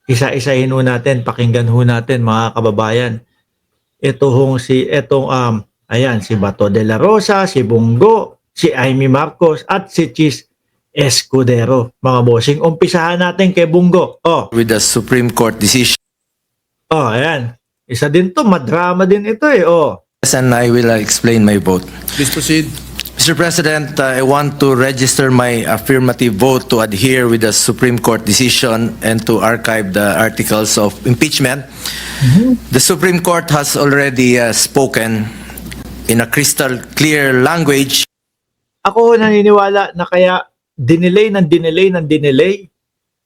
isa-isahin ho natin, pakinggan ho natin mga kababayan. Ayan, si Bato de la Rosa, si Bongo, si Amy Marcos, at si Chis Escudero. Mga bossing, umpisahan natin kay Bongo. With the Supreme Court decision, Ayan. Isa din to, madrama din ito eh. and I will explain my vote. Please proceed. Mr. President, I want to register my affirmative vote to adhere with the Supreme Court decision and to archive the articles of impeachment. The Supreme Court has already spoken in a crystal clear language. Ako naniniwala na kaya dinelay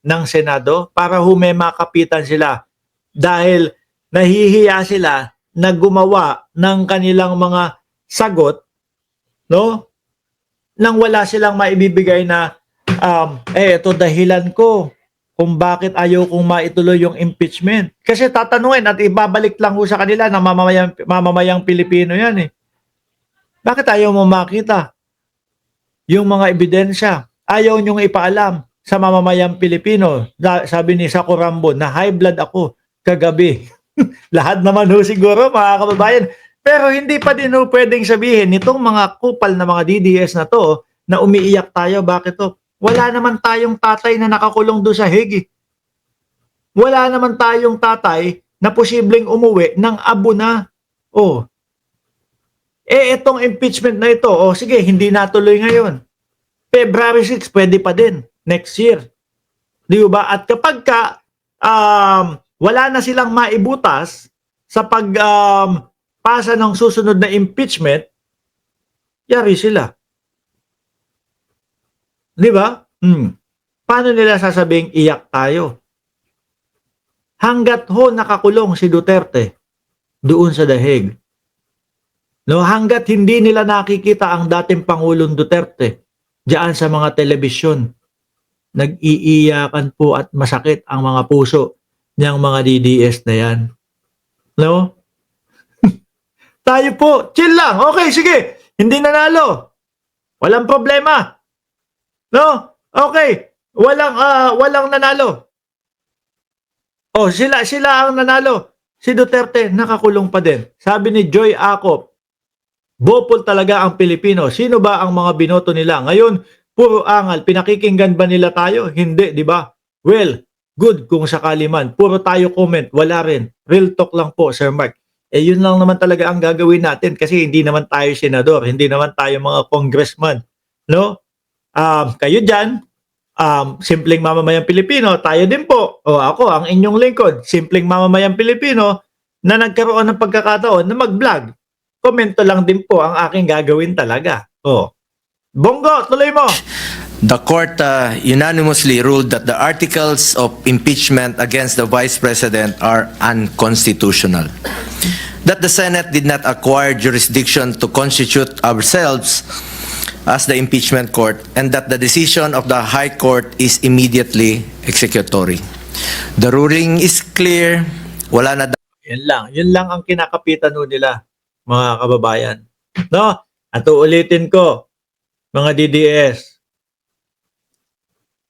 ng Senado para may makapitan sila dahil nahihiya sila na gumawa ng kanilang mga sagot, no? Nang wala silang maibibigay na ito dahilan ko kung bakit ayaw kong maituloy yung impeachment. Kasi tatanungin at ibabalik lang ho sa kanila na mamamayang Pilipino yan eh. Bakit ayaw mo makita yung mga ebidensya? Ayaw nyong ipaalam sa mamamayang Pilipino. Sabi ni Sako Rambo na high blood ako kagabi. Lahat naman ho siguro mga kababayan. Pero hindi pa din ho pwedeng sabihin nitong mga kupal na mga DDS na to na umiiyak tayo. Bakit to? Wala naman tayong tatay na nakakulong doon sa Hague. Wala naman tayong tatay na posibleng umuwi ng abo na. Itong impeachment na ito, sige, hindi natuloy ngayon. February 6, pwede pa din. Next year. Di ba? At kapag wala na silang maibutas sa pasa ng susunod na impeachment, yari sila. Di ba? Paano nila sasabing iyak tayo? Hanggat nakakulong si Duterte doon sa The Hague. No, hanggat hindi nila nakikita ang dating Pangulong Duterte diyan sa mga telebisyon, nag-iiyakan po at masakit ang mga puso niyang mga DDS na yan. No? Tayo po, chill lang. Okay, sige. Hindi nanalo. Walang problema. No? Okay. Walang nanalo. Sila ang nanalo. Si Duterte nakakulong pa din. Sabi ni Joy Acop, bopol talaga ang Pilipino. Sino ba ang mga binoto nila? Ngayon, puro angal. Pinakikinggan ba nila tayo? Hindi, di ba? Well, good kung sakali man. Puro tayo comment. Wala rin. Real talk lang po, Sir Mark. Yun lang naman talaga ang gagawin natin kasi hindi naman tayo senador. Hindi naman tayo mga congressman. No? Kayo dyan, simpleng mamamayang Pilipino, tayo din po. Ako, ang inyong lingkod, simpleng mamamayang Pilipino na nagkaroon ng pagkakataon na mag-vlog. Komento lang din po ang aking gagawin talaga. Bongo, tuloy mo. The court unanimously ruled that the articles of impeachment against the Vice President are unconstitutional. That the Senate did not acquire jurisdiction to constitute ourselves as the impeachment court, and that the decision of the High Court is immediately executory. The ruling is clear. Wala na. Yun lang ang kinakapitan nila, mga kababayan. No? At uulitin ko, mga DDS,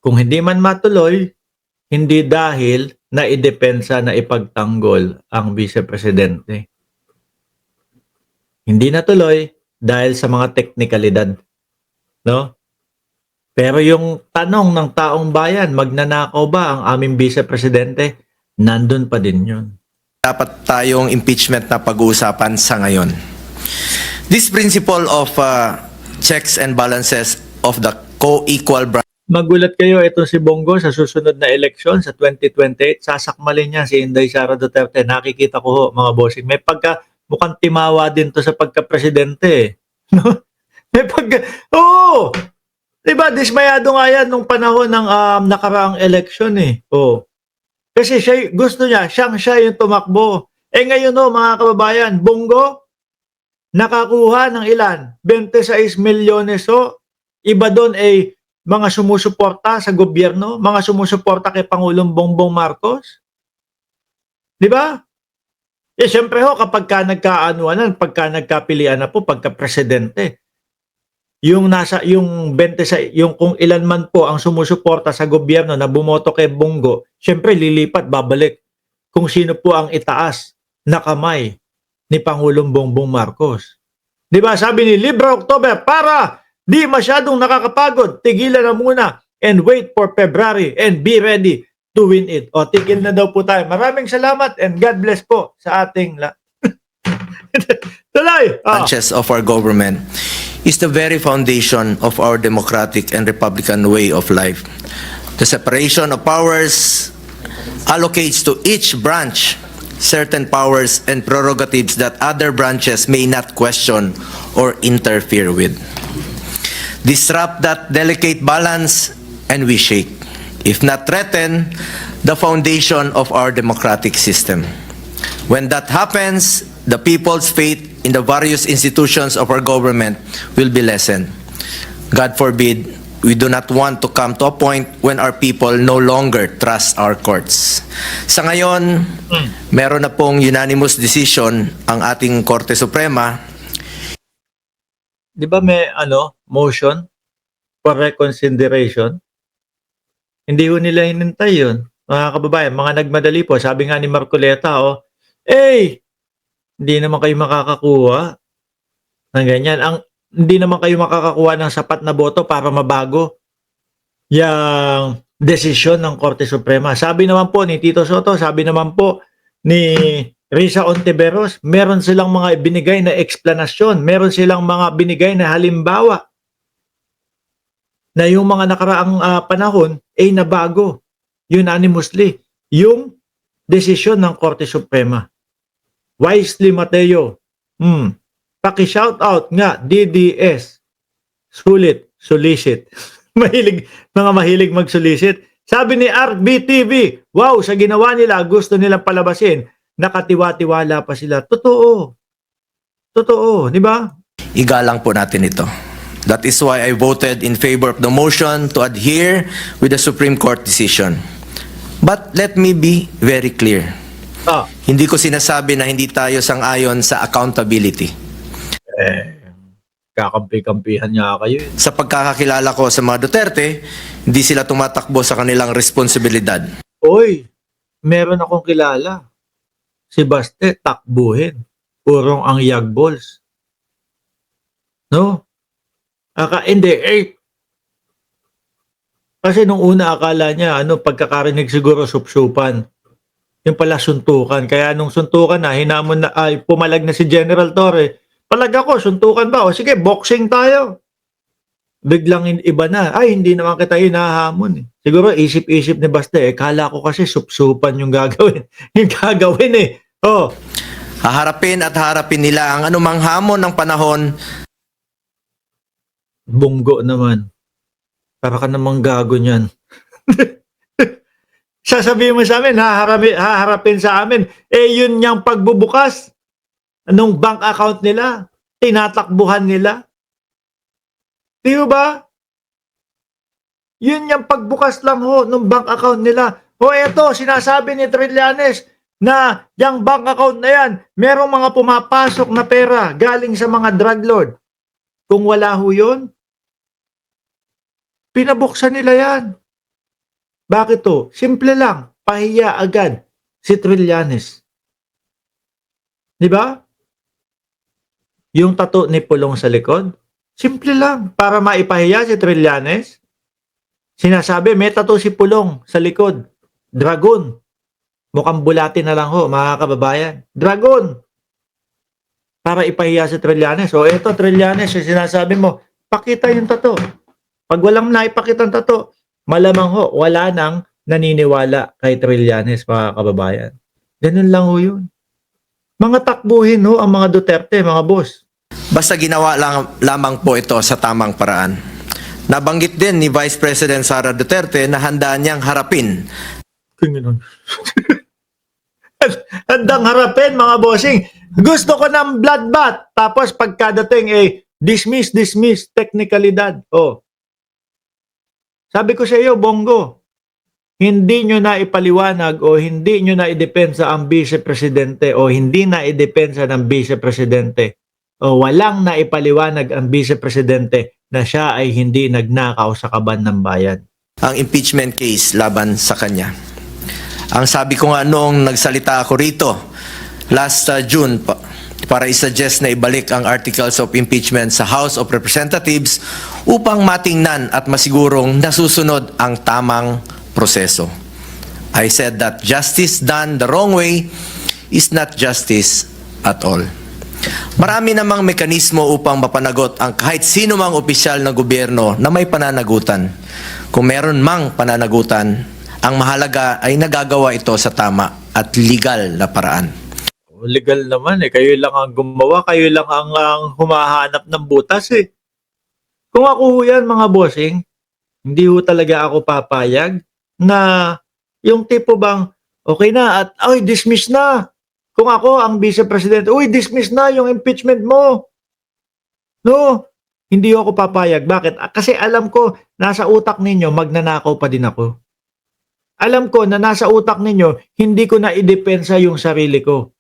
kung hindi man matuloy, hindi dahil na idepensa na ipagtanggol ang Vice Presidente. Hindi natuloy dahil sa mga teknikalidad. No? Pero yung tanong ng taong bayan, magnanakaw ba ang aming Vice Presidente? Nandun pa din yun. Dapat tayong impeachment na pag-uusapan sa ngayon. This principle of checks and balances of the co-equal Magulat kayo, ito si Bongo sa susunod na eleksyon sa 2028, sasakmalin niya si Inday Sara Duterte. Nakikita ko ho, mga bossing. May mukhang timawa din to sa pagka-presidente. No? May diba, dismayado nga yan nung panahon ng nakaraang eleksyon eh. Kasi gusto niya, siya yung tumakbo. Ngayon mga kababayan, Bongo, nakakuha ng ilan? 26 milyones Iba doon ay mga sumusuporta sa gobyerno, mga sumusuporta kay Pangulong Bongbong Marcos. Di ba? Siyempre kapag nagkaanuanan, pagka nagkapilian na po, pagka-presidente, yung 20 yung kung ilan man po ang sumusuporta sa gobyerno na bumoto kay Bongo, syempre lilipat babalik kung sino po ang itaas na kamay ni Pangulong Bongbong Marcos. 'Di ba? Sabi ni Libra October, para di masyadong nakakapagod, tigilan na muna and wait for February and be ready to win it. O, tigil na daw po tayo. Maraming salamat and God bless po sa ating tuloy. branches of our government is the very foundation of our democratic and republican way of life. The separation of powers allocates to each branch certain powers and prerogatives that other branches may not question or interfere with. Disrupt that delicate balance and we shake, if not threaten, the foundation of our democratic system. When that happens, the people's faith in the various institutions of our government will be lessened. God forbid, we do not want to come to a point when our people no longer trust our courts. Sa ngayon, meron na pong unanimous decision ang ating Korte Suprema. Di ba may motion for reconsideration? Hindi ho nila hinintay yun. Mga kababayan, mga nagmadali po. Sabi nga ni Marcoleta, hindi naman kayo makakakuha ng ganyan. Hindi naman kayo makakakuha ng sapat na boto para mabago yung desisyon ng Korte Suprema. Sabi naman po ni Tito Soto, sabi naman po ni Risa Ontiveros, meron silang mga binigay na eksplanasyon, meron silang mga binigay na halimbawa na yung mga nakaraang panahon ay nabago unanimously yung desisyon ng Korte Suprema. Wisely Mateo, paki-shout out nga, DDS, sulit, solicit. Mga mahilig mag-solicit. Sabi ni RBTV, wow, sa ginawa nila, gusto nilang palabasin, nakatiwa-tiwala pa sila. Totoo. Totoo, di ba? Igalang po natin ito. That is why I voted in favor of the motion to adhere with the Supreme Court decision. But let me be very clear. Hindi ko sinasabi na hindi tayo sang-ayon sa accountability. Kakampi-kampihan niya kayo. Sa pagkakakilala ko sa mga Duterte, hindi sila tumatakbo sa kanilang responsibilidad. Oy, meron akong kilala. Si Baste, takbuhin. Purong ang yagbols. No? Hindi, kasi nung una akala niya, pagkakarinig siguro supsupan. Yung pala suntukan. Kaya nung suntukan na, hinamon na, pumalag na si General Torre. Palag ako, suntukan ba? O sige, boxing tayo. Biglang iba na. Hindi naman kita hinahamon. Siguro isip-isip ni Baste. Kala ko kasi supsupan yung gagawin. Yung gagawin Haharapin at harapin nila ang anumang hamon ng panahon. Bunggo naman. Para ka namang gago niyan. Sasabihin mo sa amin, haharapin sa amin. Yun niyang pagbubukas ng bank account nila. Tinatakbuhan nila. Di ba? Yun niyang pagbukas lang ng bank account nila. Eto, sinasabi ni Trillanes na yung bank account na yan, merong mga pumapasok na pera galing sa mga drug lord. Kung wala yun, pinabuksan nila yan. Bakit to? Simple lang. Pahiya agad si Trillanes. Di ba? Yung tattoo ni Pulong sa likod. Simple lang. Para maipahiya si Trillanes. Sinasabi, may tattoo si Pulong sa likod. Dragon. Mukhang bulati na lang mga kababayan. Dragon. Para ipahiya si Trillanes. Eto Trillanes, yung sinasabi mo, pakita yung tattoo. Pag walang naipakita ang tattoo, malamang wala nang naniniwala kay Trillanes, mga kababayan. Ganun lang yun. Mga takbuhin ang mga Duterte, mga boss. Basta ginawa lamang po ito sa tamang paraan. Nabanggit din ni Vice President Sara Duterte na handa niyang harapin. Handang harapin, mga bossing. Gusto ko ng bloodbath. Tapos pagkadating, dismiss, technicalidad. Sabi ko sa iyo, Bongo, hindi nyo na ipaliwanag o hindi nyo na idepensa ang vice-presidente o hindi na idepensa ng vice-presidente o walang na ipaliwanag ang vice-presidente na siya ay hindi nagnakaw sa kaban ng bayan. Ang impeachment case laban sa kanya. Ang sabi ko nga noong nagsalita ako rito last June para isuggest na ibalik ang articles of impeachment sa House of Representatives upang matingnan at masigurong nasusunod ang tamang proseso. I said that justice done the wrong way is not justice at all. Marami namang mekanismo upang mapanagot ang kahit sino mang opisyal ng gobyerno na may pananagutan. Kung meron mang pananagutan, ang mahalaga ay nagagawa ito sa tama at legal na paraan. Legal naman kayo lang ang gumawa, kayo lang ang humahanap ng butas Kung ako ho yan mga bossing, hindi ho talaga ako papayag na yung tipo bang okay na at dismiss na. Kung ako ang vice president, dismiss na yung impeachment mo. No, hindi ako papayag. Bakit? Kasi alam ko nasa utak ninyo magnanakaw pa din ako. Alam ko na nasa utak ninyo hindi ko na idepensa yung sarili ko.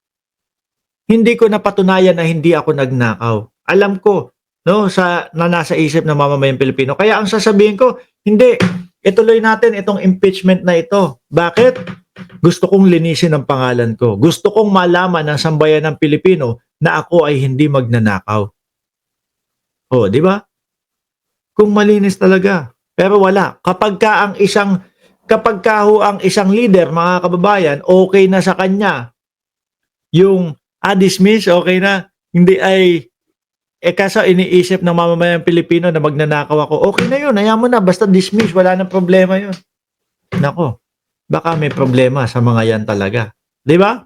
Hindi ko napatunayan na hindi ako nagnakaw. Alam ko na nasa isip ng mamamayang Pilipino. Kaya ang sasabihin ko, hindi, ituloy natin itong impeachment na ito. Bakit? Gusto kong linisin ang pangalan ko. Gusto kong malaman ng sambayan ng Pilipino na ako ay hindi magnanakaw. Di ba? Kung malinis talaga. Pero wala. Kapag ka ang isang leader, mga kababayan, okay na sa kanya yung dismiss, okay na. Hindi ay kaso iniisip ng mamamayang Pilipino na magnanakaw ako. Okay na yun, hayaan mo na, basta dismiss, wala nang problema yun. Nako, baka may problema sa mga yan talaga. Di ba?